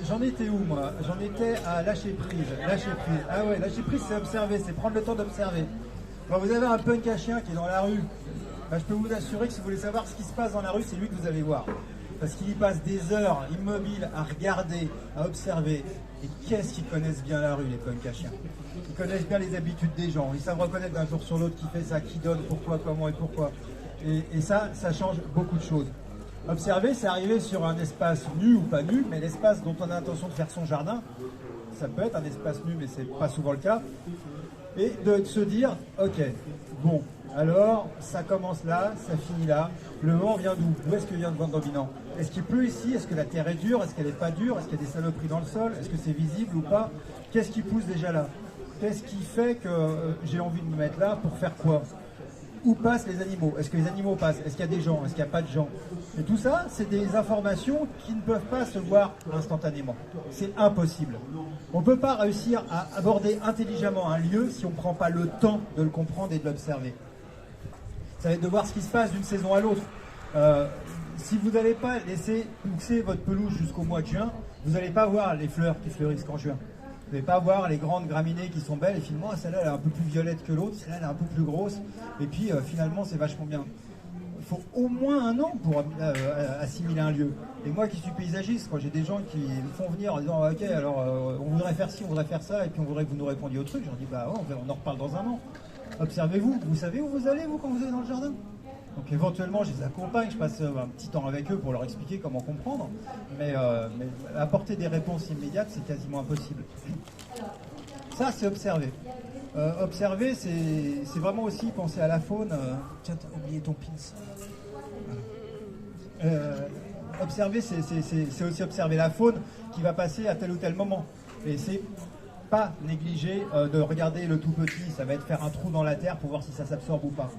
j'en étais où moi? J'en étais à lâcher prise. Lâcher prise. Ah ouais, lâcher prise, c'est observer, c'est prendre le temps d'observer. Quand vous avez un punk à chien qui est dans la rue, bah, je peux vous assurer que si vous voulez savoir ce qui se passe dans la rue, c'est lui que vous allez voir. Parce qu'il y passe des heures immobiles à regarder, à observer. Et qu'est-ce qu'ils connaissent bien la rue, les punks à chiens? Ils connaissent bien les habitudes des gens. Ils savent reconnaître d'un jour sur l'autre qui fait ça, qui donne, pourquoi, comment et pourquoi. Et ça change beaucoup de choses. Observer, c'est arriver sur un espace nu ou pas nu, mais l'espace dont on a l'intention de faire son jardin, ça peut être un espace nu, mais c'est pas souvent le cas. Et de se dire, ok, bon, alors ça commence là, ça finit là. Le vent vient d'où? D'où est-ce que vient le vent dominant? Est-ce qu'il pleut ici? Est-ce que la terre est dure? Est-ce qu'elle n'est pas dure? Est-ce qu'il y a des saloperies dans le sol? Est-ce que c'est visible ou pas? Qu'est-ce qui pousse déjà là? Qu'est-ce qui fait que j'ai envie de me mettre là? Pour faire quoi? Où passent les animaux? Est-ce que les animaux passent? Est-ce qu'il y a des gens? Est-ce qu'il n'y a pas de gens? Et tout ça, c'est des informations qui ne peuvent pas se voir instantanément. C'est impossible. On ne peut pas réussir à aborder intelligemment un lieu si on ne prend pas le temps de le comprendre et de l'observer. Ça va être de voir ce qui se passe d'une saison à l'autre. Si vous n'allez pas laisser pousser votre pelouse jusqu'au mois de juin, vous n'allez pas voir les fleurs qui fleurissent qu'en juin. Vous n'allez pas voir les grandes graminées qui sont belles et finalement celle-là elle est un peu plus violette que l'autre, celle-là elle est un peu plus grosse et puis finalement c'est vachement bien. Il faut au moins un an pour assimiler un lieu. Et moi qui suis paysagiste, quand j'ai des gens qui me font venir en disant ok alors on voudrait faire ci, on voudrait faire ça et puis on voudrait que vous nous répondiez au truc, je leur dis bah ouais, on en reparle dans un an. Observez-vous, vous savez où vous allez vous quand vous allez dans le jardin? Donc éventuellement je les accompagne, je passe un petit temps avec eux pour leur expliquer comment comprendre, mais apporter des réponses immédiates c'est quasiment impossible. Ça c'est observer. Observer c'est vraiment aussi penser à la faune. Tiens, t'as oublié ton pins. Observer c'est aussi observer la faune qui va passer à tel ou tel moment. Et c'est pas négliger de regarder le tout petit, ça va être faire un trou dans la terre pour voir si ça s'absorbe ou pas.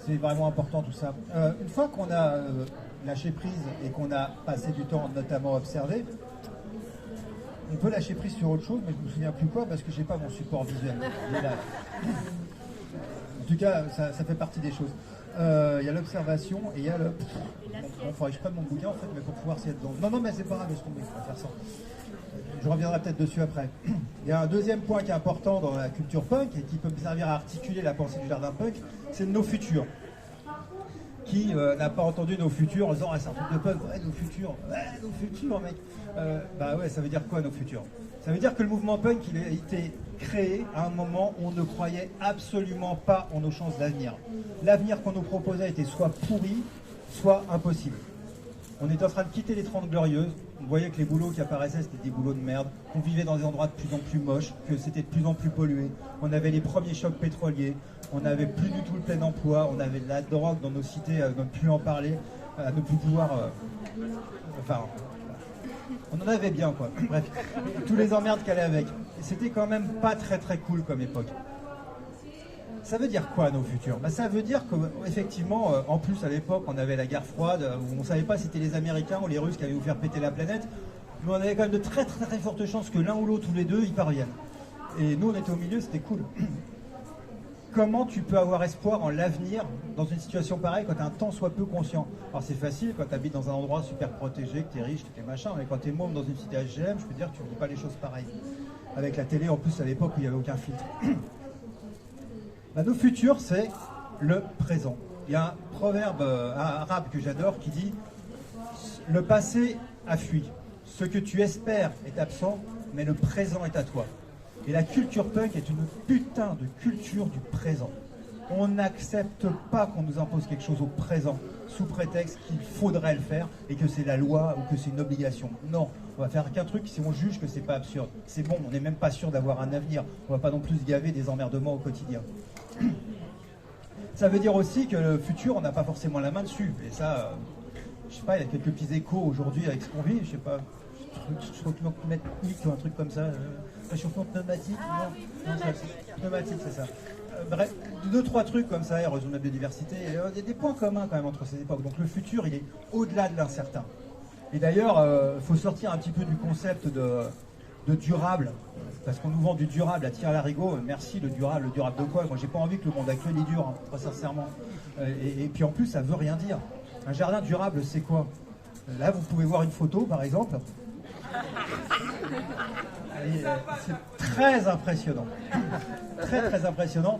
C'est vraiment important tout ça. Une fois qu'on a lâché prise et qu'on a passé du temps notamment à observer, on peut lâcher prise sur autre chose, mais je ne me souviens plus quoi parce que j'ai pas mon support visuel. Il est là. En tout cas, ça fait partie des choses. Il y a l'observation et il y a le... Bon, faudrait que je prenne mon bouquin en fait, mais pour pouvoir s'y être dedans. Non, mais c'est pas grave, laisse tomber, on va faire ça. Je reviendrai peut-être dessus après. Il y a un deuxième point qui est important dans la culture punk et qui peut me servir à articuler la pensée du jardin punk, c'est nos futurs. Qui n'a pas entendu nos futurs en disant ah, c'est un truc de punk, ouais nos futurs mec. Bah ouais, ça veut dire quoi nos futurs? Ça veut dire que le mouvement punk il a été créé à un moment où on ne croyait absolument pas en nos chances d'avenir. L'avenir qu'on nous proposait était soit pourri, soit impossible. On était en train de quitter les 30 glorieuses, on voyait que les boulots qui apparaissaient c'était des boulots de merde, qu'on vivait dans des endroits de plus en plus moches, que c'était de plus en plus pollué, on avait les premiers chocs pétroliers, on n'avait plus du tout le plein emploi, on avait de la drogue dans nos cités, à ne plus en parler, à ne plus pouvoir... enfin, on en avait bien quoi, bref, tous les emmerdes qu'elle avait avec. C'était quand même pas très très cool comme époque. Ça veut dire quoi nos futurs? Ça veut dire qu'effectivement, en plus à l'époque, on avait la guerre froide, où on ne savait pas si c'était les Américains ou les Russes qui allaient nous faire péter la planète, mais on avait quand même de très très très fortes chances que l'un ou l'autre ou les deux y parviennent. Et nous on était au milieu, c'était cool. Comment tu peux avoir espoir en l'avenir dans une situation pareille quand tu es un tant soit peu conscient? Alors c'est facile quand tu habites dans un endroit super protégé, que tu es riche, que tu es machin, mais quand tu es môme dans une cité HGM, je peux dire que tu ne vis pas les choses pareilles. Avec la télé en plus à l'époque où il n'y avait aucun filtre. Nos futurs, c'est le présent. Il y a un proverbe arabe que j'adore qui dit « Le passé a fui. Ce que tu espères est absent, mais le présent est à toi. » Et la culture punk est une putain de culture du présent. On n'accepte pas qu'on nous impose quelque chose au présent, sous prétexte qu'il faudrait le faire et que c'est la loi ou que c'est une obligation. Non, on va faire qu'un truc si on juge que c'est pas absurde. C'est bon, on n'est même pas sûr d'avoir un avenir. On va pas non plus se gaver des emmerdements au quotidien. Ça veut dire aussi que le futur, on n'a pas forcément la main dessus. Et ça, je sais pas, il y a quelques petits échos aujourd'hui avec ce qu'on vit, je sais pas, réchauffement climatique ou un truc comme ça, réchauffement pneumatique, pneumatique, c'est ça. Bref, 2-3 trucs comme ça, érosion de la biodiversité, il y a des points communs quand même entre ces époques. Donc le futur, il est au-delà de l'incertain. Et d'ailleurs, il faut sortir un petit peu du concept de durable, parce qu'on nous vend du durable à tir larigot. Merci le durable de quoi? Moi j'ai pas envie que le monde actuel est dur, hein, très sincèrement. Et puis en plus ça veut rien dire. Un jardin durable c'est quoi? Là, vous pouvez voir une photo, par exemple. C'est très impressionnant. Très impressionnant.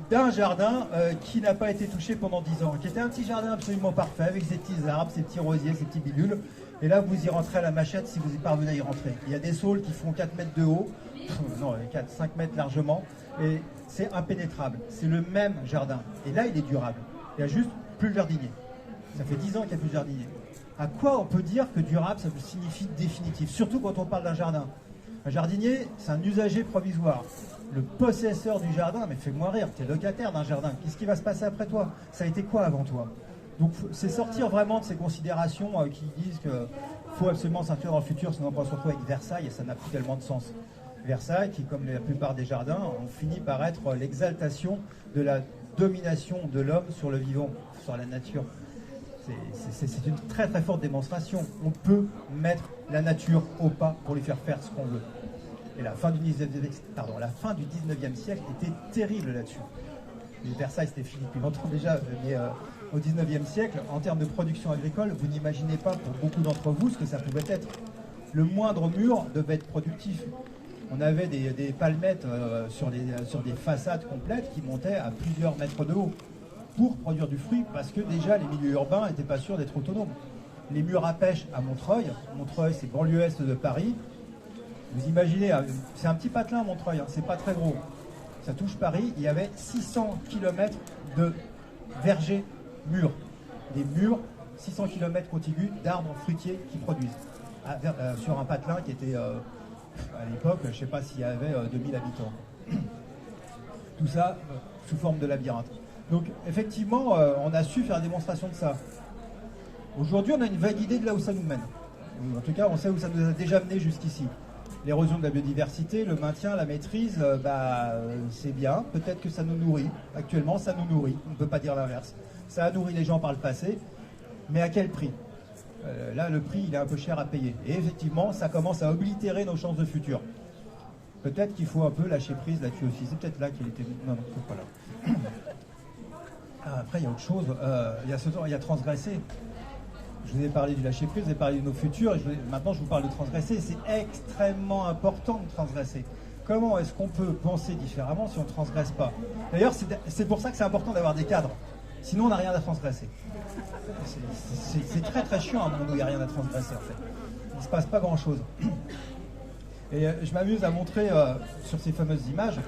D'un jardin qui n'a pas été touché pendant 10 ans, qui était un petit jardin absolument parfait, avec ses petits arbres, ses petits rosiers, ses petits bilules. Et là, vous y rentrez à la machette si vous y parvenez à y rentrer. Il y a des saules qui font 4 mètres de haut, non, 4-5 mètres largement, et c'est impénétrable. C'est le même jardin. Et là, il est durable. Il n'y a juste plus le jardinier. Ça fait 10 ans qu'il n'y a plus de jardinier. À quoi on peut dire que durable, ça signifie définitif, surtout quand on parle d'un jardin. Un jardinier, c'est un usager provisoire. Le possesseur du jardin, mais fais-moi rire, tu es locataire d'un jardin, qu'est-ce qui va se passer après toi? Ça a été quoi avant toi? Donc c'est sortir vraiment de ces considérations qui disent qu'il faut absolument s'inscrire dans le futur, sinon on va se retrouver avec Versailles, et ça n'a plus tellement de sens. Versailles, qui comme la plupart des jardins, ont fini par être l'exaltation de la domination de l'homme sur le vivant, sur la nature. C'est une très forte démonstration. On peut mettre la nature au pas pour lui faire faire ce qu'on veut. Et la fin du 19e siècle était terrible là-dessus. Versailles, c'était fini depuis longtemps déjà, mais au 19e siècle, en termes de production agricole, vous n'imaginez pas, pour beaucoup d'entre vous, ce que ça pouvait être. Le moindre mur devait être productif. On avait des palmettes sur des façades complètes qui montaient à plusieurs mètres de haut pour produire du fruit, parce que déjà les milieux urbains n'étaient pas sûrs d'être autonomes. Les murs à pêche à Montreuil, c'est banlieue est de Paris. Vous imaginez, c'est un petit patelin Montreuil, hein, c'est pas très gros. Ça touche Paris, il y avait 600 km de vergers mûrs. Des murs, 600 km contigus d'arbres fruitiers qui produisent. Sur un patelin qui était, à l'époque, je ne sais pas s'il y avait 2000 habitants. Tout ça sous forme de labyrinthe. Donc effectivement, on a su faire la démonstration de ça. Aujourd'hui, on a une vague idée de là où ça nous mène. En tout cas, on sait où ça nous a déjà mené jusqu'ici. L'érosion de la biodiversité, le maintien, la maîtrise, c'est bien. Peut-être que ça nous nourrit. Actuellement, ça nous nourrit. On ne peut pas dire l'inverse. Ça a nourri les gens par le passé, mais à quel prix? Là, le prix, il est un peu cher à payer. Et effectivement, ça commence à oblitérer nos chances de futur. Peut-être qu'il faut un peu lâcher prise là-dessus aussi. C'est peut-être là qu'il était... Non, c'est pas là. Après, il y a autre chose. Il y a transgresser. Je vous ai parlé du lâcher prise, je vous ai parlé de nos futurs. Maintenant, je vous parle de transgresser. C'est extrêmement important de transgresser. Comment est-ce qu'on peut penser différemment si on ne transgresse pas? D'ailleurs, c'est pour ça que c'est important d'avoir des cadres. Sinon, on n'a rien à transgresser. C'est très chiant un monde où il n'y a rien à transgresser, en fait. Il ne se passe pas grand-chose. Et je m'amuse à montrer sur ces fameuses images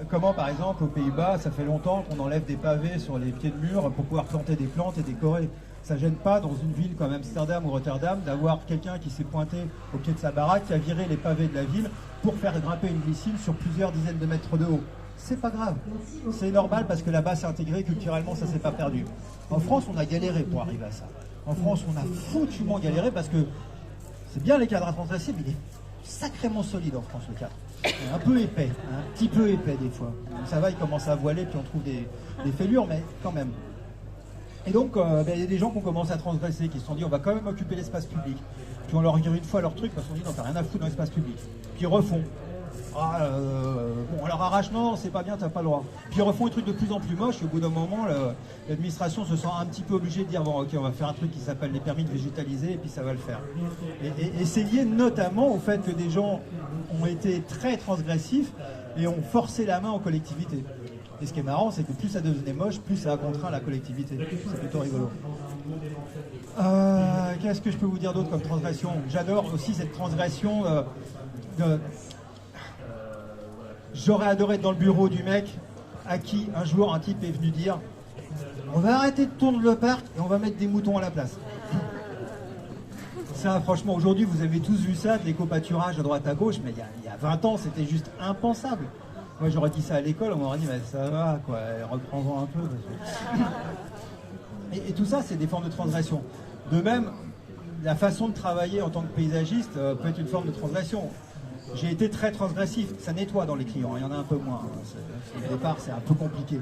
comment, par exemple, aux Pays-Bas, ça fait longtemps qu'on enlève des pavés sur les pieds de mur pour pouvoir planter des plantes et décorer. Ça ne gêne pas, dans une ville comme Amsterdam ou Rotterdam, d'avoir quelqu'un qui s'est pointé au pied de sa baraque, qui a viré les pavés de la ville pour faire grimper une glycine sur plusieurs dizaines de mètres de haut. C'est pas grave. C'est normal parce que là-bas, c'est intégré, culturellement, ça s'est pas perdu. En France, on a galéré pour arriver à ça. En France, on a foutument galéré parce que c'est bien les cadres à transgresser, mais il est sacrément solide en France, le cadre. Un peu épais, un petit peu épais des fois. Ça va, il commence à voiler, puis on trouve des fêlures, mais quand même. Et donc, il y a des gens qui ont commencé à transgresser, qui se sont dit on va quand même occuper l'espace public. Puis on leur dit une fois leur truc, parce qu'on dit non, t'as rien à foutre dans l'espace public. Puis ils refont. On leur arrache, non, c'est pas bien, t'as pas le droit. Puis ils refont des trucs de plus en plus moches, et au bout d'un moment, l'administration se sent un petit peu obligée de dire bon, ok, on va faire un truc qui s'appelle les permis de végétaliser, et puis ça va le faire. Et c'est lié notamment au fait que des gens ont été très transgressifs et ont forcé la main aux collectivités. Et ce qui est marrant, c'est que plus ça devenait moche, plus ça a contraint la collectivité. C'est plutôt rigolo. Qu'est-ce que je peux vous dire d'autre comme transgression? J'adore aussi cette transgression J'aurais adoré être dans le bureau du mec à qui un jour un type est venu dire on va arrêter de tourner le parc et on va mettre des moutons à la place. Ça, franchement, aujourd'hui, vous avez tous vu ça, de l'éco-pâturage à droite à gauche, mais il y a 20 ans, c'était juste impensable. Moi, j'aurais dit ça à l'école, on m'aurait dit, mais ça va, quoi, reprends-en un peu. Et tout ça, c'est des formes de transgression. De même, la façon de travailler en tant que paysagiste peut être une forme de transgression. J'ai été très transgressif, ça nettoie dans les clients, il y en a un peu moins. Au départ, c'est un peu compliqué.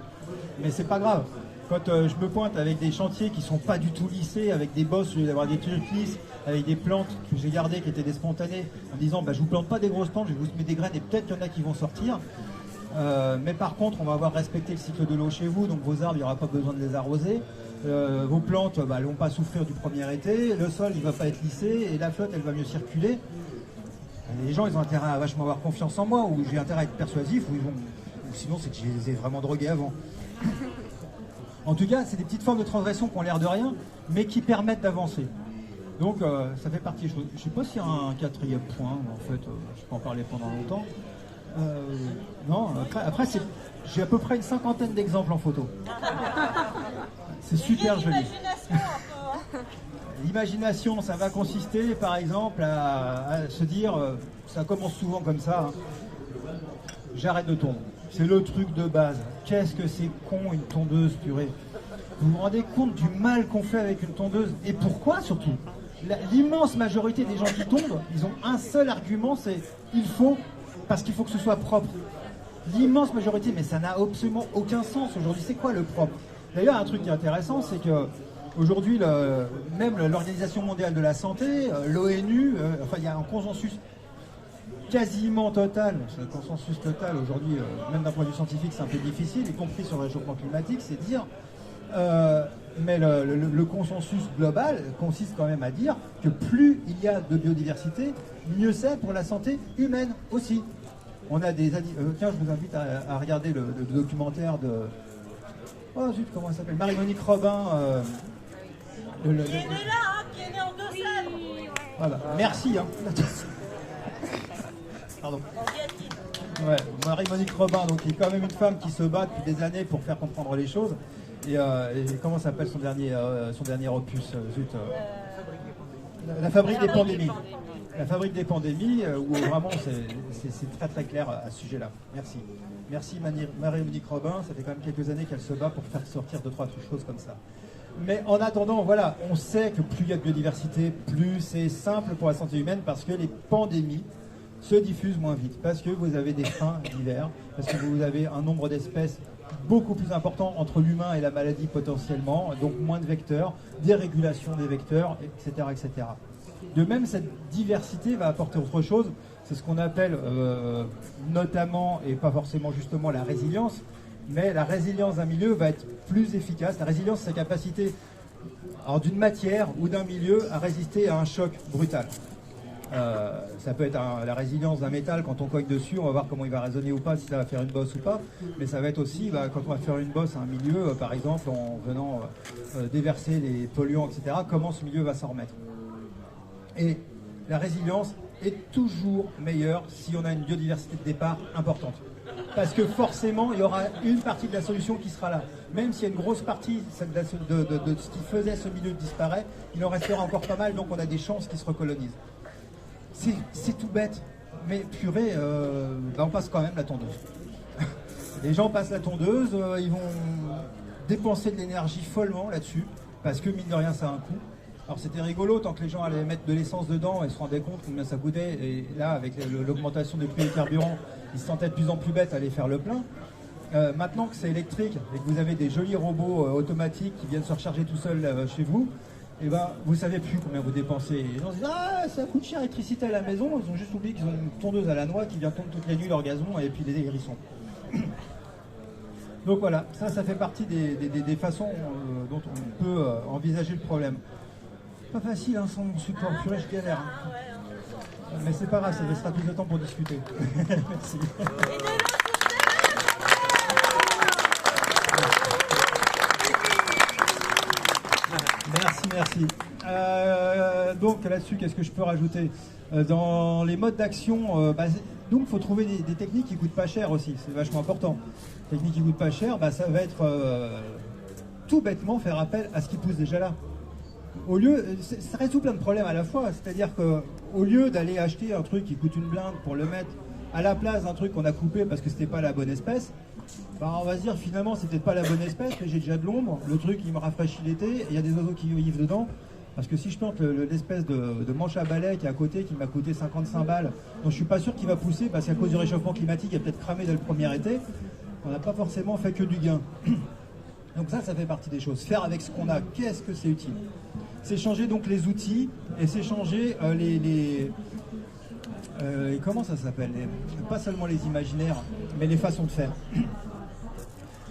Mais c'est pas grave. Quand je me pointe avec des chantiers qui sont pas du tout lissés, avec des bosses, au lieu d'avoir des trucs lisses, avec des plantes que j'ai gardées qui étaient des spontanées, en disant je vous plante pas des grosses plantes, je vous mets des graines et peut-être qu'il y en a qui vont sortir. Mais par contre, on va avoir respecté le cycle de l'eau chez vous, donc vos arbres, il n'y aura pas besoin de les arroser. Vos plantes, elles vont pas souffrir du premier été, le sol, il va pas être lissé, et la flotte, elle va mieux circuler. Les gens, ils ont intérêt à vachement avoir confiance en moi, ou j'ai intérêt à être persuasif, ou sinon c'est que je les ai vraiment drogués avant. En tout cas, c'est des petites formes de transgression qui ont l'air de rien, mais qui permettent d'avancer. Donc, ça fait partie. Je ne sais pas s'il y a un quatrième point, en fait, je peux en parler pendant longtemps. Non, après j'ai à peu près une cinquantaine d'exemples en photo. C'est super joli. L'imagination, ça va consister, par exemple, à se dire, ça commence souvent comme ça, hein, j'arrête de tondre. C'est le truc de base. Qu'est-ce que c'est con une tondeuse, purée. Vous vous rendez compte du mal qu'on fait avec une tondeuse? Et pourquoi surtout? L'immense majorité des gens qui tondent, ils ont un seul argument, c'est parce qu'il faut que ce soit propre. L'immense majorité, mais ça n'a absolument aucun sens aujourd'hui. C'est quoi le propre? D'ailleurs, un truc qui est intéressant, c'est que aujourd'hui, même l'Organisation mondiale de la santé, l'ONU, il y a un consensus quasiment total. C'est un consensus total aujourd'hui, même d'un point de vue scientifique, c'est un peu difficile, y compris sur le réchauffement climatique, c'est dire. Mais le consensus global consiste quand même à dire que plus il y a de biodiversité, mieux c'est pour la santé humaine aussi. On a des tiens, je vous invite à regarder le documentaire de comment elle s'appelle, Marie-Monique Robin. Qui est née là, hein, qui est née en Deux-Sèvres. Voilà. Merci. Hein. Pardon. Ouais, Marie-Monique Robin, donc qui est quand même une femme qui se bat depuis des années pour faire comprendre les choses. Et comment s'appelle son dernier opus, La fabrique des pandémies. La fabrique des pandémies, où vraiment c'est très très clair à ce sujet-là. Merci. Merci Marie-Monique Robin, ça fait quand même quelques années qu'elle se bat pour faire sortir 2-3 choses comme ça. Mais en attendant, voilà, on sait que plus il y a de biodiversité, plus c'est simple pour la santé humaine parce que les pandémies se diffusent moins vite, parce que vous avez des freins divers, parce que vous avez un nombre d'espèces beaucoup plus important entre l'humain et la maladie potentiellement, donc moins de vecteurs, dérégulation des vecteurs, etc., etc. De même, cette diversité va apporter autre chose, c'est ce qu'on appelle notamment, et pas forcément justement la résilience, mais la résilience d'un milieu va être plus efficace. La résilience, c'est sa capacité d'une matière ou d'un milieu à résister à un choc brutal. Ça peut être la résilience d'un métal, quand on cogne dessus, on va voir comment il va résonner ou pas, si ça va faire une bosse ou pas, mais ça va être aussi quand on va faire une bosse à un milieu, par exemple en venant déverser les polluants, etc., comment ce milieu va s'en remettre. Et la résilience est toujours meilleure si on a une biodiversité de départ importante. Parce que forcément, il y aura une partie de la solution qui sera là. Même s'il y a une grosse partie de ce qui faisait ce milieu disparaît, il en restera encore pas mal, donc on a des chances qu'ils se recolonisent. C'est tout bête, mais purée, on passe quand même la tondeuse. Les gens passent la tondeuse, ils vont dépenser de l'énergie follement là-dessus, parce que mine de rien, ça a un coût. Alors c'était rigolo, tant que les gens allaient mettre de l'essence dedans et se rendaient compte combien ça coûtait, et là, avec l'augmentation des prix des carburants, ils se sentaient de plus en plus bêtes à aller faire le plein. Maintenant que c'est électrique et que vous avez des jolis robots automatiques qui viennent se recharger tout seuls chez vous, et vous savez plus combien vous dépensez. Et les gens se disent ça coûte cher l'électricité à la maison, ils ont juste oublié qu'ils ont une tondeuse à la noix qui vient tondre toutes les nuits leur gazon et puis les hérissons. Donc voilà, ça fait partie des façons dont on peut envisager le problème. Pas facile hein, sans mon support, purée je galère. Hein. Mais c'est pas grave, ça laissera plus de temps pour discuter. Merci. Merci. Donc là-dessus, qu'est-ce que je peux rajouter? Dans les modes d'action, donc il faut trouver des techniques qui coûtent pas cher aussi, c'est vachement important. Techniques qui coûtent pas cher, ça va être tout bêtement faire appel à ce qui pousse déjà là. Au lieu, ça résout plein de problèmes à la fois, c'est-à-dire qu'au lieu d'aller acheter un truc qui coûte une blinde pour le mettre à la place d'un truc qu'on a coupé parce que c'était pas la bonne espèce, on va se dire finalement c'est peut-être pas la bonne espèce, mais j'ai déjà de l'ombre, le truc il me rafraîchit l'été, il y a des oiseaux qui vivent dedans, parce que si je plante l'espèce de manche à balai qui est à côté, qui m'a coûté 55 balles, dont je suis pas sûr qu'il va pousser parce qu'à cause du réchauffement climatique il a peut-être cramé dès le premier été, on n'a pas forcément fait que du gain. Donc ça fait partie des choses. Faire avec ce qu'on a, qu'est-ce que c'est utile? C'est changer donc les outils et c'est changer comment ça s'appelle? Pas seulement les imaginaires, mais les façons de faire.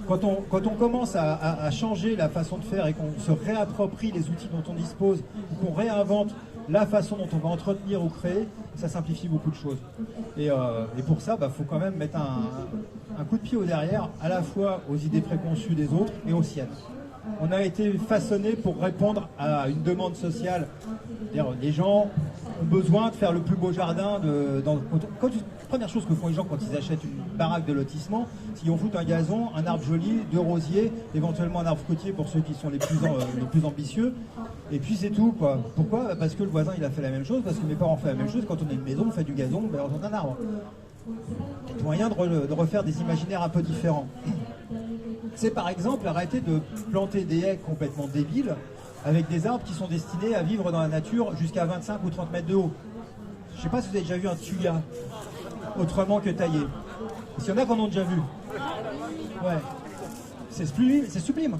quand on commence à changer la façon de faire et qu'on se réapproprie les outils dont on dispose, ou qu'on réinvente la façon dont on va entretenir ou créer, ça simplifie beaucoup de choses. Et pour ça, faut quand même mettre un coup de pied au derrière, à la fois aux idées préconçues des autres et aux siennes. On a été façonné pour répondre à une demande sociale. C'est-à-dire, les gens ont besoin de faire le plus beau jardin. Première chose que font les gens quand ils achètent une baraque de lotissement, c'est qu'ils vont foutre un gazon, un arbre joli, 2 rosiers, éventuellement un arbre fruitier pour ceux qui sont les plus ambitieux. Et puis c'est tout, quoi. Pourquoi? Parce que le voisin il a fait la même chose, parce que mes parents ont fait la même chose. Quand on a une maison, on fait du gazon, on plante un arbre. Il y a moyen de refaire des imaginaires un peu différents. C'est par exemple arrêter de planter des haies complètement débiles avec des arbres qui sont destinés à vivre dans la nature jusqu'à 25 ou 30 mètres de haut. Je ne sais pas si vous avez déjà vu un thuya autrement que taillé. S'il y en a qui en ont déjà vu. Ouais. C'est sublime.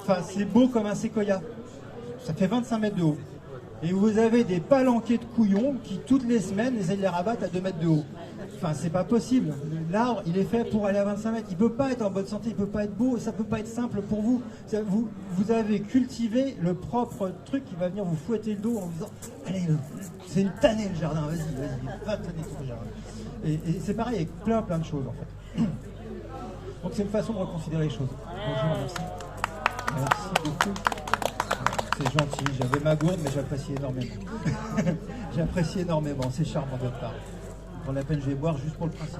Enfin, c'est beau comme un séquoia. Ça fait 25 mètres de haut. Et vous avez des palanquets de couillons qui, toutes les semaines, essaient de les rabattre à 2 mètres de haut. Enfin, c'est pas possible. L'arbre, il est fait pour aller à 25 mètres. Il peut pas être en bonne santé, il peut pas être beau, ça peut pas être simple pour vous. Vous avez cultivé le propre truc qui va venir vous fouetter le dos en vous disant « Allez, c'est une tannée le jardin, vas-y, va tanner ton jardin. » Et c'est pareil avec plein de choses, en fait. Donc c'est une façon de reconsidérer les choses. Bonjour, merci. Merci beaucoup. C'est gentil, j'avais ma gourde, mais j'apprécie énormément. J'apprécie énormément, c'est charmant de votre part. Pour la peine, je vais boire juste pour le principe.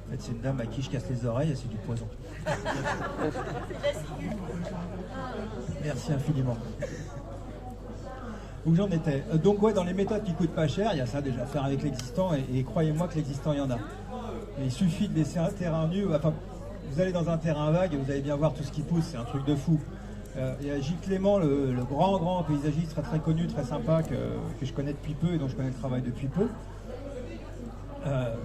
En fait, c'est une dame à qui je casse les oreilles et c'est du poison. Merci infiniment. Où j'en étais. Donc ouais, dans les méthodes qui coûtent pas cher, il y a ça déjà à faire avec l'existant et croyez-moi que l'existant, il y en a. Il suffit de laisser un terrain nu, enfin, vous allez dans un terrain vague et vous allez bien voir tout ce qui pousse, c'est un truc de fou. Il y a Gilles Clément, le grand paysagiste très connu, très sympa, que je connais depuis peu et dont je connais le travail depuis peu.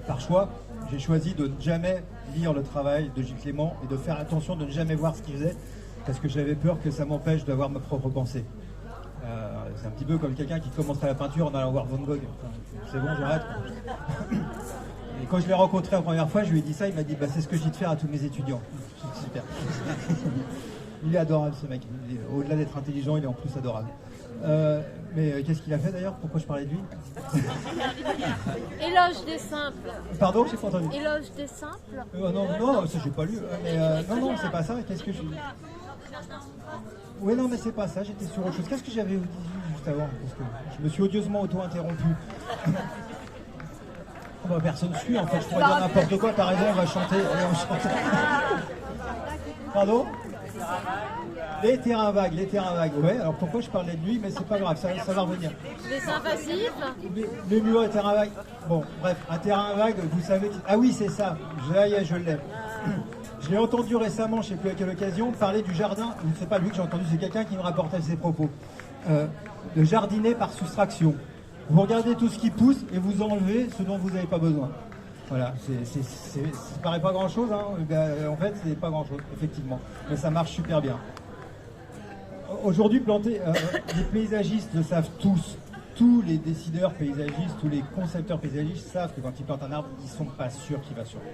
Par choix, j'ai choisi de ne jamais lire le travail de Gilles Clément et de faire attention de ne jamais voir ce qu'il faisait, parce que j'avais peur que ça m'empêche d'avoir ma propre pensée. C'est un petit peu comme quelqu'un qui commencerait la peinture en allant voir Van Gogh. Enfin, c'est bon, j'arrête. Et quand je l'ai rencontré la première fois, je lui ai dit ça, il m'a dit c'est ce que je dis de faire à tous mes étudiants. C'est super. Il est adorable ce mec. Au-delà d'être intelligent, il est en plus adorable. Mais qu'est-ce qu'il a fait d'ailleurs? Pourquoi je parlais de lui? Éloge des simples. Pardon, j'ai pas entendu. Éloge des simples. Non, ça j'ai pas lu. Mais non, c'est pas ça. Qu'est-ce que je... Oui, non, mais c'est pas ça. J'étais sur autre chose. Qu'est-ce que j'avais dit juste avant? Parce que je me suis odieusement auto-interrompu. Personne suit en fait. Je pourrais dire n'importe quoi. T'as raison, on va chanter. Allez, on chante. Pardon? Les terrains vagues. Ouais, alors pourquoi je parlais de lui? Mais c'est pas grave, ça va revenir. Les invasifs. Les murs et terrains vagues. Bon, bref, un terrain vague, vous savez... Ah oui, c'est ça. Je l'ai. Je l'ai entendu récemment, je ne sais plus à quelle occasion, parler du jardin. C'est pas lui que j'ai entendu, c'est quelqu'un qui me rapportait ses propos. De jardiner par soustraction. Vous regardez tout ce qui pousse et vous enlevez ce dont vous n'avez pas besoin. Voilà, ça paraît pas grand-chose, hein. En fait, c'est pas grand-chose, effectivement. Mais ça marche super bien. Aujourd'hui, planter, les paysagistes le savent tous. Tous les décideurs paysagistes, tous les concepteurs paysagistes savent que quand ils plantent un arbre, ils ne sont pas sûrs qu'il va survivre.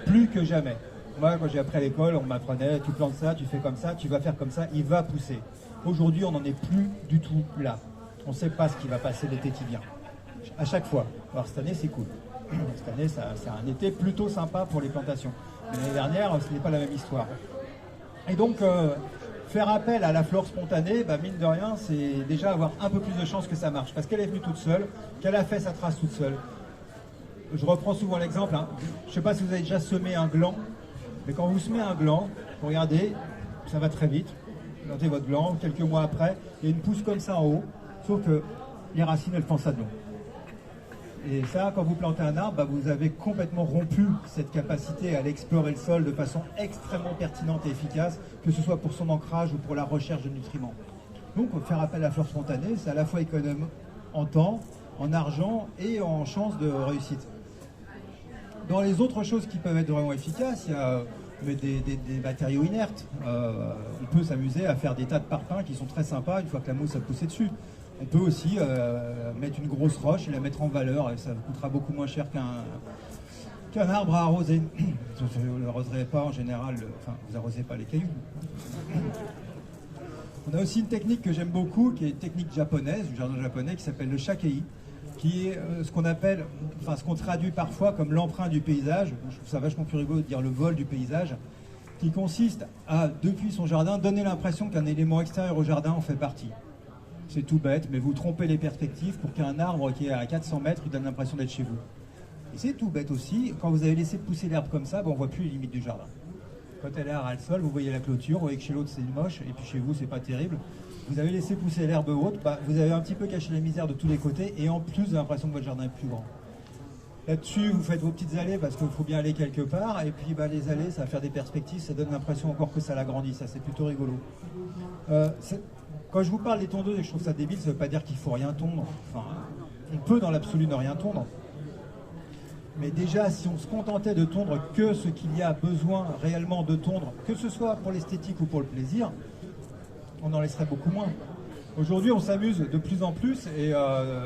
Plus que jamais. Moi, quand j'ai appris à l'école, on m'apprenait, tu plantes ça, tu fais comme ça, tu vas faire comme ça, il va pousser. Aujourd'hui, on n'en est plus du tout là. On ne sait pas ce qui va passer l'été qui vient. À chaque fois. Alors cette année, c'est cool. Cette année, c'est un été plutôt sympa pour les plantations. L'année dernière, ce n'est pas la même histoire. Et donc, faire appel à la flore spontanée, mine de rien, c'est déjà avoir un peu plus de chance que ça marche. Parce qu'elle est venue toute seule, qu'elle a fait sa trace toute seule. Je reprends souvent l'exemple. Je ne sais pas si vous avez déjà semé un gland, mais quand vous semez un gland, vous regardez, ça va très vite. Vous plantez votre gland, quelques mois après, il y a une pousse comme ça en haut, sauf que les racines, elles font ça de long. Et ça, quand vous plantez un arbre, vous avez complètement rompu cette capacité à aller explorer le sol de façon extrêmement pertinente et efficace, que ce soit pour son ancrage ou pour la recherche de nutriments. Donc, faire appel à la flore spontanée, c'est à la fois économe en temps, en argent et en chance de réussite. Dans les autres choses qui peuvent être vraiment efficaces, il y a des matériaux inertes. On peut s'amuser à faire des tas de parpaings qui sont très sympas une fois que la mousse a poussé dessus. On peut aussi mettre une grosse roche et la mettre en valeur, et ça coûtera beaucoup moins cher qu'un arbre à arroser. Vous n'arroserez pas en général, vous n'arrosez pas les cailloux. On a aussi une technique que j'aime beaucoup, qui est une technique japonaise, du jardin japonais, qui s'appelle le shakei, qui est ce qu'on appelle, ce qu'on traduit parfois comme l'emprunt du paysage. Je trouve ça vachement plus rigolo de dire le vol du paysage, qui consiste à, depuis son jardin, donner l'impression qu'un élément extérieur au jardin en fait partie. C'est tout bête, mais vous trompez les perspectives pour qu'un arbre qui est à 400 mètres, il donne l'impression d'être chez vous. Et c'est tout bête aussi, quand vous avez laissé pousser l'herbe comme ça, on ne voit plus les limites du jardin. Quand elle est à ras le sol, vous voyez la clôture, vous voyez que chez l'autre c'est moche, et puis chez vous c'est pas terrible. Vous avez laissé pousser l'herbe haute, vous avez un petit peu caché la misère de tous les côtés, et en plus vous avez l'impression que votre jardin est plus grand. Là-dessus, vous faites vos petites allées parce qu'il faut bien aller quelque part, et puis les allées, ça va faire des perspectives, ça donne l'impression encore que ça l'agrandit, ça c'est plutôt rigolo. Quand je vous parle des tondeuses et je trouve ça débile, ça ne veut pas dire qu'il faut rien tondre. On peut dans l'absolu ne rien tondre. Mais déjà, si on se contentait de tondre que ce qu'il y a besoin réellement de tondre, que ce soit pour l'esthétique ou pour le plaisir, on en laisserait beaucoup moins. Aujourd'hui, on s'amuse de plus en plus, et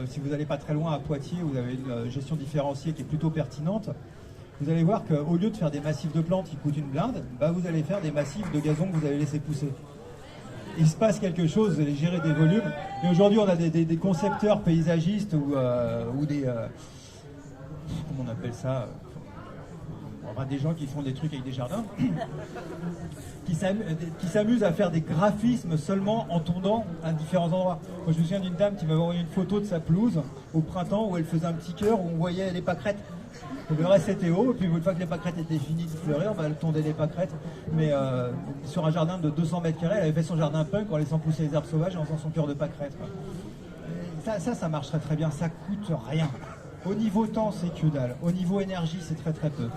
si vous n'allez pas très loin à Poitiers, vous avez une gestion différenciée qui est plutôt pertinente. Vous allez voir qu'au lieu de faire des massifs de plantes qui coûtent une blinde, vous allez faire des massifs de gazon que vous allez laisser pousser. Il se passe quelque chose, vous allez gérer des volumes. Et aujourd'hui, on a des concepteurs paysagistes ou des... comment on appelle ça, des gens qui font des trucs avec des jardins, qui s'amusent à faire des graphismes seulement en tondant à différents endroits. Moi, je me souviens d'une dame qui m'avait envoyé une photo de sa pelouse au printemps où elle faisait un petit cœur où on voyait les pâquerettes. Le reste était haut, et puis une fois que les pâquerettes étaient finies de fleurir, elle tondait les pâquerettes. Mais sur un jardin de 200 mètres carrés, elle avait fait son jardin punk en laissant pousser les herbes sauvages et en faisant son cœur de pâquerettes. Ça marcherait très bien, ça coûte rien. Au niveau temps, c'est que dalle. Au niveau énergie, c'est très très peu.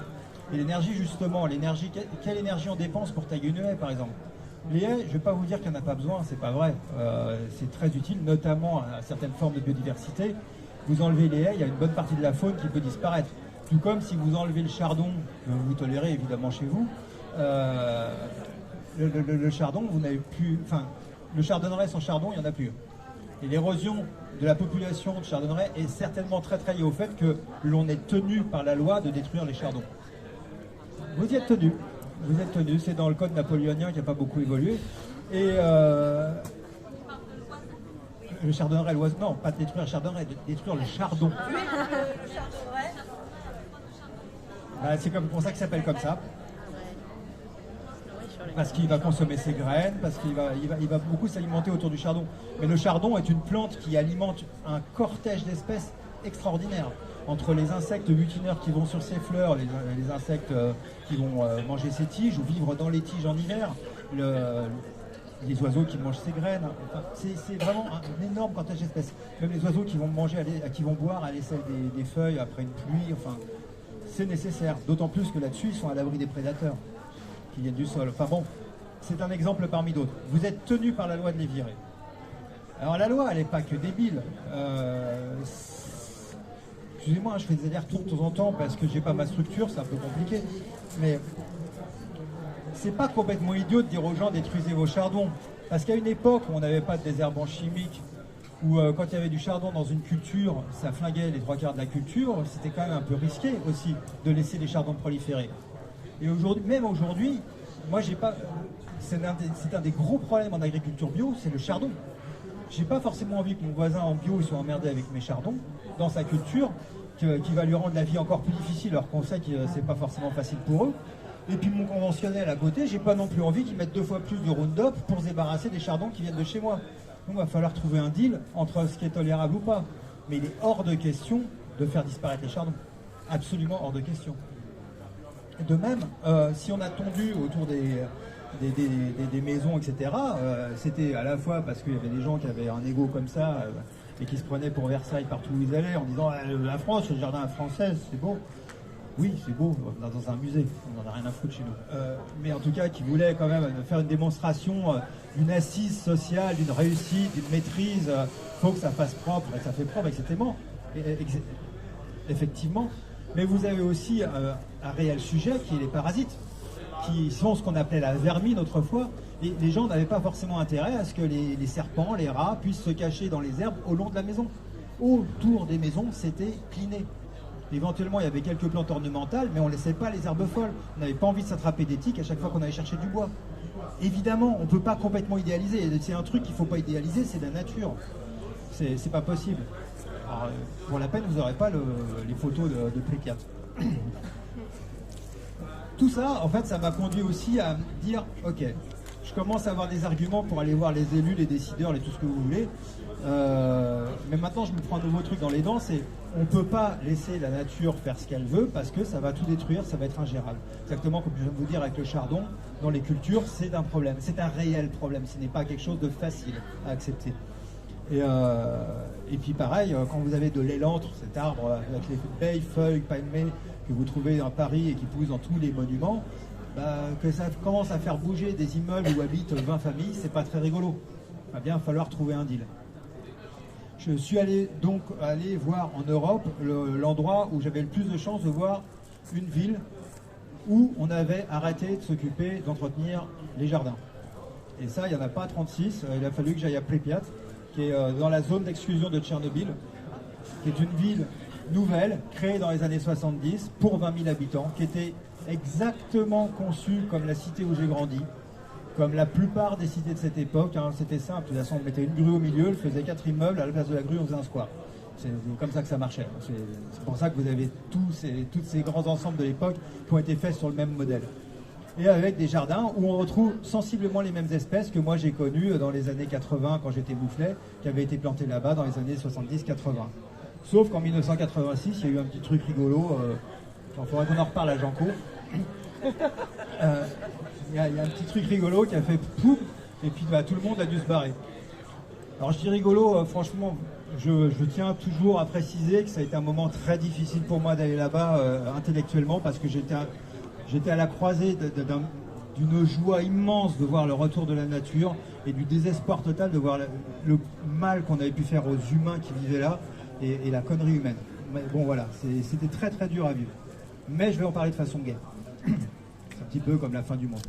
Et l'énergie, justement, quelle énergie on dépense pour tailler une haie, par exemple? Les haies, je ne vais pas vous dire qu'il n'y en a pas besoin, c'est pas vrai. C'est très utile, notamment à certaines formes de biodiversité. Vous enlevez les haies, il y a une bonne partie de la faune qui peut disparaître. Tout comme si vous enlevez le chardon, que vous tolérez évidemment chez vous, le chardon, vous n'avez plus... le chardonneret sans chardon, il n'y en a plus. Et l'érosion de la population de chardonneret est certainement très très liée au fait que l'on est tenu par la loi de détruire les chardons. Vous y êtes tenu. Vous êtes tenu, c'est dans le code napoléonien qui n'a pas beaucoup évolué. Et le chardonneret, l'oiseau, non, pas de détruire le chardonneret, de détruire le chardon. C'est pour ça qu'il s'appelle comme ça. Parce qu'il va consommer ses graines, parce qu'il va beaucoup s'alimenter autour du chardon. Mais le chardon est une plante qui alimente un cortège d'espèces extraordinaire. Entre les insectes butineurs qui vont sur ses fleurs, les insectes qui vont manger ses tiges ou vivre dans les tiges en hiver, les oiseaux qui mangent ses graines. C'est vraiment un énorme cortège d'espèces. Même les oiseaux qui vont qui vont boire à l'aisselle des feuilles après une pluie. C'est nécessaire. D'autant plus que là-dessus, ils sont à l'abri des prédateurs qui viennent du sol. C'est un exemple parmi d'autres. Vous êtes tenu par la loi de les virer. Alors la loi, elle n'est pas que débile. Excusez-moi, je fais des allers-retours de temps en temps parce que j'ai pas ma structure, c'est un peu compliqué. Mais c'est pas complètement idiot de dire aux gens détruisez vos chardons. Parce qu'à une époque où on n'avait pas de désherbant chimique, où quand il y avait du chardon dans une culture, ça flinguait les 3/4 de la culture, c'était quand même un peu risqué aussi de laisser les chardons proliférer. Et même aujourd'hui, moi j'ai pas. C'est un des gros problèmes en agriculture bio, c'est le chardon. J'ai pas forcément envie que mon voisin en bio soit emmerdé avec mes chardons dans sa culture, qui va lui rendre la vie encore plus difficile, alors qu'on sait que c'est pas forcément facile pour eux. Et puis mon conventionnel à côté, j'ai pas non plus envie qu'ils mettent 2 fois plus de Roundup pour se débarrasser des chardons qui viennent de chez moi. Donc il va falloir trouver un deal entre ce qui est tolérable ou pas. Mais il est hors de question de faire disparaître les chardons. Absolument hors de question. De même, si on a tondu autour des maisons, etc., c'était à la fois parce qu'il y avait des gens qui avaient un ego comme ça et qui se prenaient pour Versailles partout où ils allaient en disant la France, le jardin français, c'est beau. Oui, c'est beau, dans un musée, on n'en a rien à foutre chez nous. Mais en tout cas, qui voulaient quand même faire une démonstration d'une assise sociale, d'une réussite, d'une maîtrise. Il faut que ça fasse propre, et ça fait propre, effectivement. Mais vous avez aussi un réel sujet qui est les parasites, qui sont ce qu'on appelait la vermine autrefois, les gens n'avaient pas forcément intérêt à ce que les serpents, les rats puissent se cacher dans les herbes au long de la maison. Autour des maisons, c'était cliné. Éventuellement, il y avait quelques plantes ornementales, mais on ne laissait pas les herbes folles. On n'avait pas envie de s'attraper des tiques à chaque fois qu'on allait chercher du bois. Évidemment, on ne peut pas complètement idéaliser. C'est un truc qu'il ne faut pas idéaliser, c'est la nature. C'est pas possible. Alors, pour la peine, vous n'aurez pas les photos de Pripyat. Tout ça, en fait, ça m'a conduit aussi à me dire, ok, je commence à avoir des arguments pour aller voir les élus, les décideurs, tout ce que vous voulez. Mais maintenant, je me prends un nouveau truc dans les dents, c'est on ne peut pas laisser la nature faire ce qu'elle veut parce que ça va tout détruire, ça va être ingérable. Exactement comme je viens de vous dire avec le chardon, dans les cultures, c'est un problème, c'est un réel problème, ce n'est pas quelque chose de facile à accepter. Et puis pareil, quand vous avez de l'élantre, cet arbre avec les belles feuilles palmées que vous trouvez dans Paris et qui pousse dans tous les monuments, que ça commence à faire bouger des immeubles où habitent 20 familles, c'est pas très rigolo. Il va bien falloir trouver un deal. Je suis allé voir en Europe l'endroit où j'avais le plus de chance de voir une ville où on avait arrêté de s'occuper d'entretenir les jardins. Et ça, il n'y en a pas 36, il a fallu que j'aille à Pripyat, qui est dans la zone d'exclusion de Tchernobyl, qui est une ville nouvelle, créée dans les années 70 pour 20 000 habitants, qui était exactement conçue comme la cité où j'ai grandi, comme la plupart des cités de cette époque. C'était simple, de toute façon on mettait une grue au milieu, elle faisait 4 immeubles, à la place de la grue on faisait un square. C'est comme ça que ça marchait. C'est pour ça que vous avez tous ces grands ensembles de l'époque qui ont été faits sur le même modèle. Et avec des jardins où on retrouve sensiblement les mêmes espèces que moi j'ai connues dans les années 80 quand j'étais boufflet, qui avaient été plantées là-bas dans les années 70-80. Sauf qu'en 1986, il y a eu un petit truc rigolo, il faudrait qu'on en reparle à Janco. Il y a un petit truc rigolo qui a fait pouf, et puis tout le monde a dû se barrer. Alors je dis rigolo, franchement, je tiens toujours à préciser que ça a été un moment très difficile pour moi d'aller là-bas intellectuellement, parce que j'étais à la croisée d'une joie immense de voir le retour de la nature et du désespoir total de voir le mal qu'on avait pu faire aux humains qui vivaient là et la connerie humaine. Mais bon voilà, c'était très très dur à vivre. Mais je vais en parler de façon gaie. C'est un petit peu comme la fin du monde.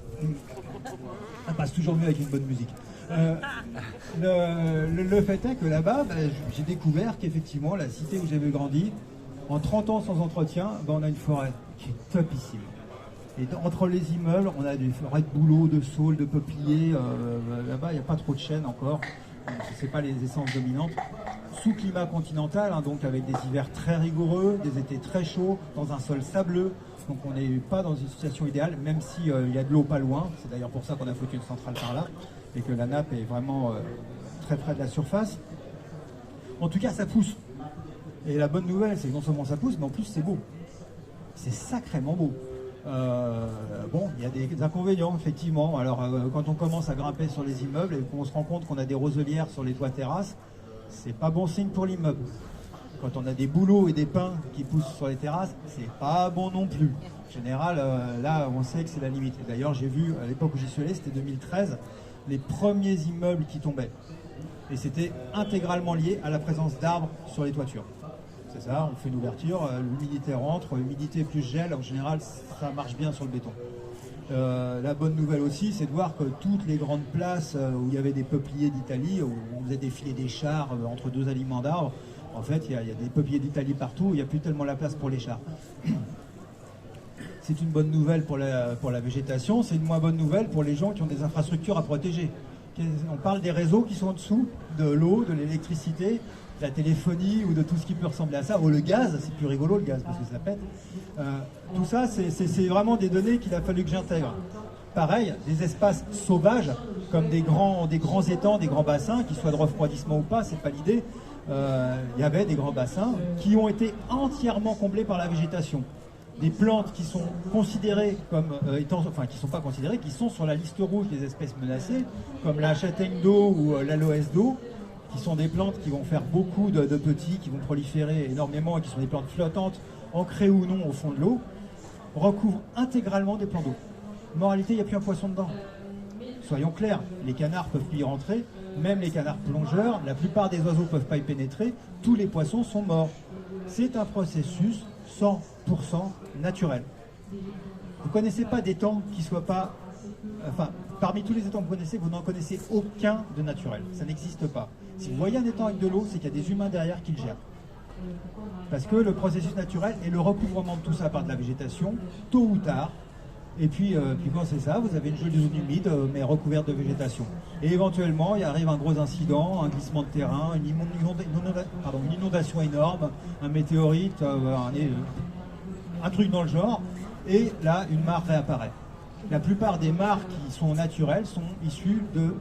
Ça passe toujours mieux avec une bonne musique. Le fait est que là-bas, j'ai découvert qu'effectivement, la cité où j'avais grandi, en 30 ans sans entretien, on a une forêt qui est topissime. Et entre les immeubles, on a des forêts de bouleaux, de saules, de peupliers. Là-bas, il n'y a pas trop de chênes encore. Ce n'est pas les essences dominantes. Sous climat continental, donc avec des hivers très rigoureux, des étés très chauds, dans un sol sableux. Donc on n'est pas dans une situation idéale, même s'il y a de l'eau pas loin. C'est d'ailleurs pour ça qu'on a foutu une centrale par là, et que la nappe est vraiment très près de la surface. En tout cas, ça pousse. Et la bonne nouvelle, c'est que non seulement ça pousse, mais en plus c'est beau. C'est sacrément beau. Bon, il y a des inconvénients, effectivement. Alors, quand on commence à grimper sur les immeubles et qu'on se rend compte qu'on a des roselières sur les toits terrasses, c'est pas bon signe pour l'immeuble. Quand on a des bouleaux et des pins qui poussent sur les terrasses, c'est pas bon non plus. En général, là, on sait que c'est la limite. Et d'ailleurs, j'ai vu, à l'époque où j'y suis allé, c'était 2013, les premiers immeubles qui tombaient. Et c'était intégralement lié à la présence d'arbres sur les toitures. C'est ça, on fait une ouverture, l'humidité rentre, l'humidité plus gel, en général, ça marche bien sur le béton. La bonne nouvelle aussi, c'est de voir que toutes les grandes places où il y avait des peupliers d'Italie, où on faisait défiler des chars entre deux aliments d'arbres, en fait, il y a des peupliers d'Italie partout, il n'y a plus tellement la place pour les chars. C'est une bonne nouvelle pour la végétation, c'est une moins bonne nouvelle pour les gens qui ont des infrastructures à protéger. On parle des réseaux qui sont en dessous, de l'eau, de l'électricité, de la téléphonie ou de tout ce qui peut ressembler à ça, ou le gaz, c'est plus rigolo le gaz parce que ça pète. Tout ça, c'est vraiment des données qu'il a fallu que j'intègre. Pareil, des espaces sauvages, comme des grands étangs, des grands bassins, qu'ils soient de refroidissement ou pas, c'est pas l'idée. Il y avait des grands bassins qui ont été entièrement comblés par la végétation. Des plantes qui sont considérées comme enfin qui ne sont pas considérées, qui sont sur la liste rouge des espèces menacées, comme la châtaigne d'eau ou l'aloès d'eau, qui sont des plantes qui vont faire beaucoup de petits, qui vont proliférer énormément et qui sont des plantes flottantes, ancrées ou non au fond de l'eau, recouvrent intégralement des plans d'eau. Moralité, il n'y a plus un poisson dedans. Soyons clairs, les canards peuvent plus y rentrer, même les canards plongeurs, la plupart des oiseaux ne peuvent pas y pénétrer, tous les poissons sont morts. C'est un processus 100% naturel. Vous ne connaissez pas d'étang qui ne soit pas parmi tous les étangs que vous connaissez, vous n'en connaissez aucun de naturel. Ça n'existe pas. Si vous voyez un étang avec de l'eau, c'est qu'il y a des humains derrière qui le gèrent. Parce que le processus naturel est le recouvrement de tout ça par de la végétation, tôt ou tard. Et puis quand c'est ça, vous avez une jolie zone humide, mais recouverte de végétation. Et éventuellement, il arrive un gros incident, un glissement de terrain, une inondation énorme, un météorite, un truc dans le genre. Et là, une mare réapparaît. La plupart des mares qui sont naturelles sont issues de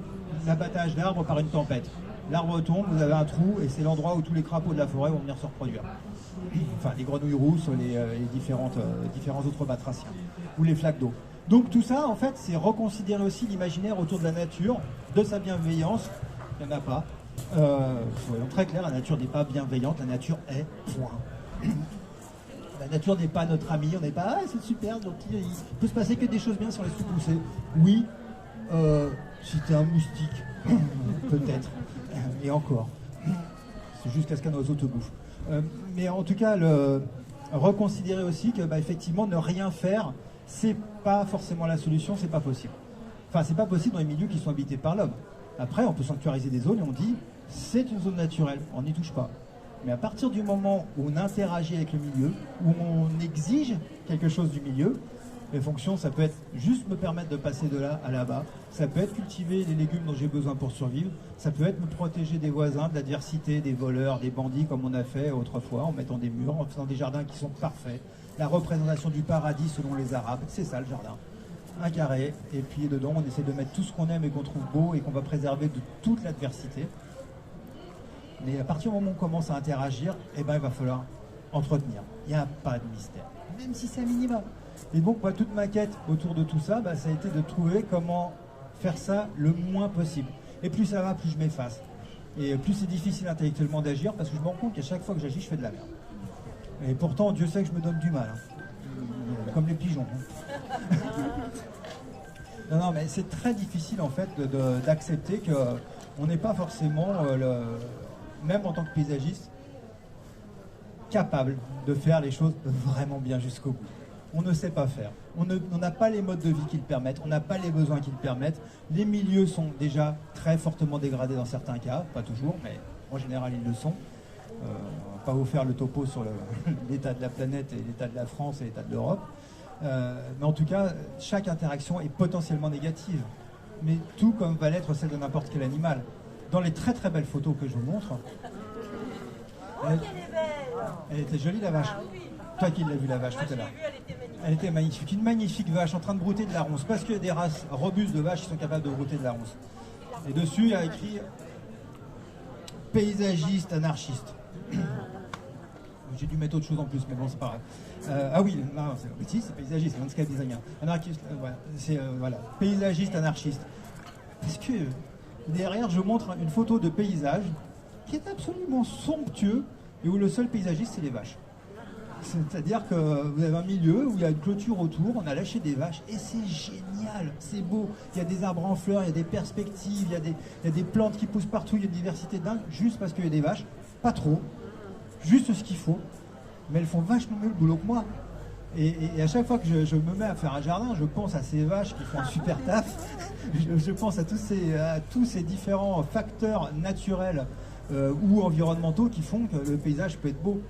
l'abattage d'arbres par une tempête. L'arbre tombe, vous avez un trou, et c'est l'endroit où tous les crapauds de la forêt vont venir se reproduire. Enfin, les grenouilles rousses, les différents autres batraciens, ou les flaques d'eau. Donc tout ça, en fait, c'est reconsidérer aussi l'imaginaire autour de la nature, de sa bienveillance. Il n'y en a pas. Soyons très clairs, la nature n'est pas bienveillante, la nature est point. La nature n'est pas notre ami, on n'est pas « Ah, c'est super, gentil, il peut se passer que des choses bien si on laisse tout pousser. » Oui, si t'es un moustique, peut-être. Et encore. C'est jusqu'à ce qu'un oiseau te bouffe. Mais en tout cas, reconsidérer aussi que, effectivement, ne rien faire, c'est pas forcément la solution, c'est pas possible. Enfin, c'est pas possible dans les milieux qui sont habités par l'homme. Après, on peut sanctuariser des zones et on dit c'est une zone naturelle, on n'y touche pas. Mais à partir du moment où on interagit avec le milieu, où on exige quelque chose du milieu, les fonctions, ça peut être juste me permettre de passer de là à là-bas, ça peut être cultiver les légumes dont j'ai besoin pour survivre, ça peut être me protéger des voisins, de l'adversité, des voleurs, des bandits, comme on a fait autrefois, en mettant des murs, en faisant des jardins qui sont parfaits. La représentation du paradis selon les Arabes, c'est ça le jardin. Un carré, et puis dedans, on essaie de mettre tout ce qu'on aime et qu'on trouve beau et qu'on va préserver de toute l'adversité. Mais à partir du moment où on commence à interagir, il va falloir entretenir. Il n'y a pas de mystère, même si c'est un minimum. Et donc, moi, toute ma quête autour de tout ça, ça a été de trouver comment faire ça le moins possible. Et plus ça va, plus je m'efface. Et plus c'est difficile intellectuellement d'agir, parce que je me rends compte qu'à chaque fois que j'agis, je fais de la merde. Et pourtant, Dieu sait que je me donne du mal. Comme les pigeons. Non, mais c'est très difficile, en fait, d'accepter qu'on n'est pas forcément, même en tant que paysagiste, capable de faire les choses vraiment bien jusqu'au bout. On ne sait pas faire. On n'a pas les modes de vie qui le permettent, on n'a pas les besoins qui le permettent. Les milieux sont déjà très fortement dégradés dans certains cas, pas toujours, mais en général ils le sont. On va pas vous faire le topo sur l'état de la planète et l'état de la France et l'état de l'Europe. Mais en tout cas, chaque interaction est potentiellement négative. Mais tout comme va l'être celle de n'importe quel animal. Dans les très très belles photos que je vous montre, elle était jolie la vache. Toi qui l'as vu la vache tout à l'heure. Elle était magnifique. Une magnifique vache en train de brouter de la ronce. Parce qu'il y a des races robustes de vaches qui sont capables de brouter de la ronce. Et dessus, il y a écrit paysagiste anarchiste. J'ai dû mettre autre chose en plus, mais bon, c'est pas grave. Ah oui, non, c'est paysagiste, c'est landscape designer. Anarchiste, voilà. Paysagiste anarchiste. Parce que derrière, je montre une photo de paysage qui est absolument somptueux et où le seul paysagiste, c'est les vaches. C'est-à-dire que vous avez un milieu où il y a une clôture autour, on a lâché des vaches et c'est génial, c'est beau. Il y a des arbres en fleurs, il y a des perspectives, il y a des plantes qui poussent partout, il y a une diversité dingue, juste parce qu'il y a des vaches, pas trop, juste ce qu'il faut, mais elles font vachement mieux le boulot que moi. Et à chaque fois que je me mets à faire un jardin, je pense à ces vaches qui font un super taf, je pense à tous ces différents facteurs naturels ou environnementaux qui font que le paysage peut être beau.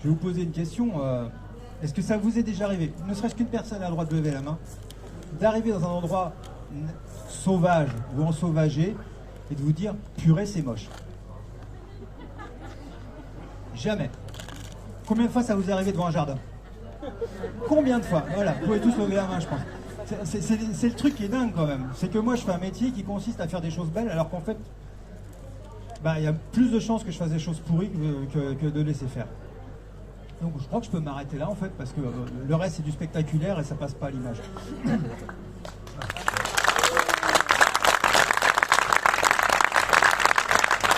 Je vais vous poser une question. Est-ce que ça vous est déjà arrivé, ne serait-ce qu'une personne a le droit de lever la main, d'arriver dans un endroit sauvage ou ensauvagé et de vous dire « purée, c'est moche ». Jamais. Combien de fois ça vous est arrivé devant un jardin? Combien de fois? Voilà, vous pouvez tous lever la main, je pense. C'est le truc qui est dingue quand même. C'est que moi, je fais un métier qui consiste à faire des choses belles, alors qu'en fait, il y a plus de chances que je fasse des choses pourries que de laisser faire. Donc je crois que je peux m'arrêter là en fait, parce que le reste c'est du spectaculaire et ça passe pas à l'image.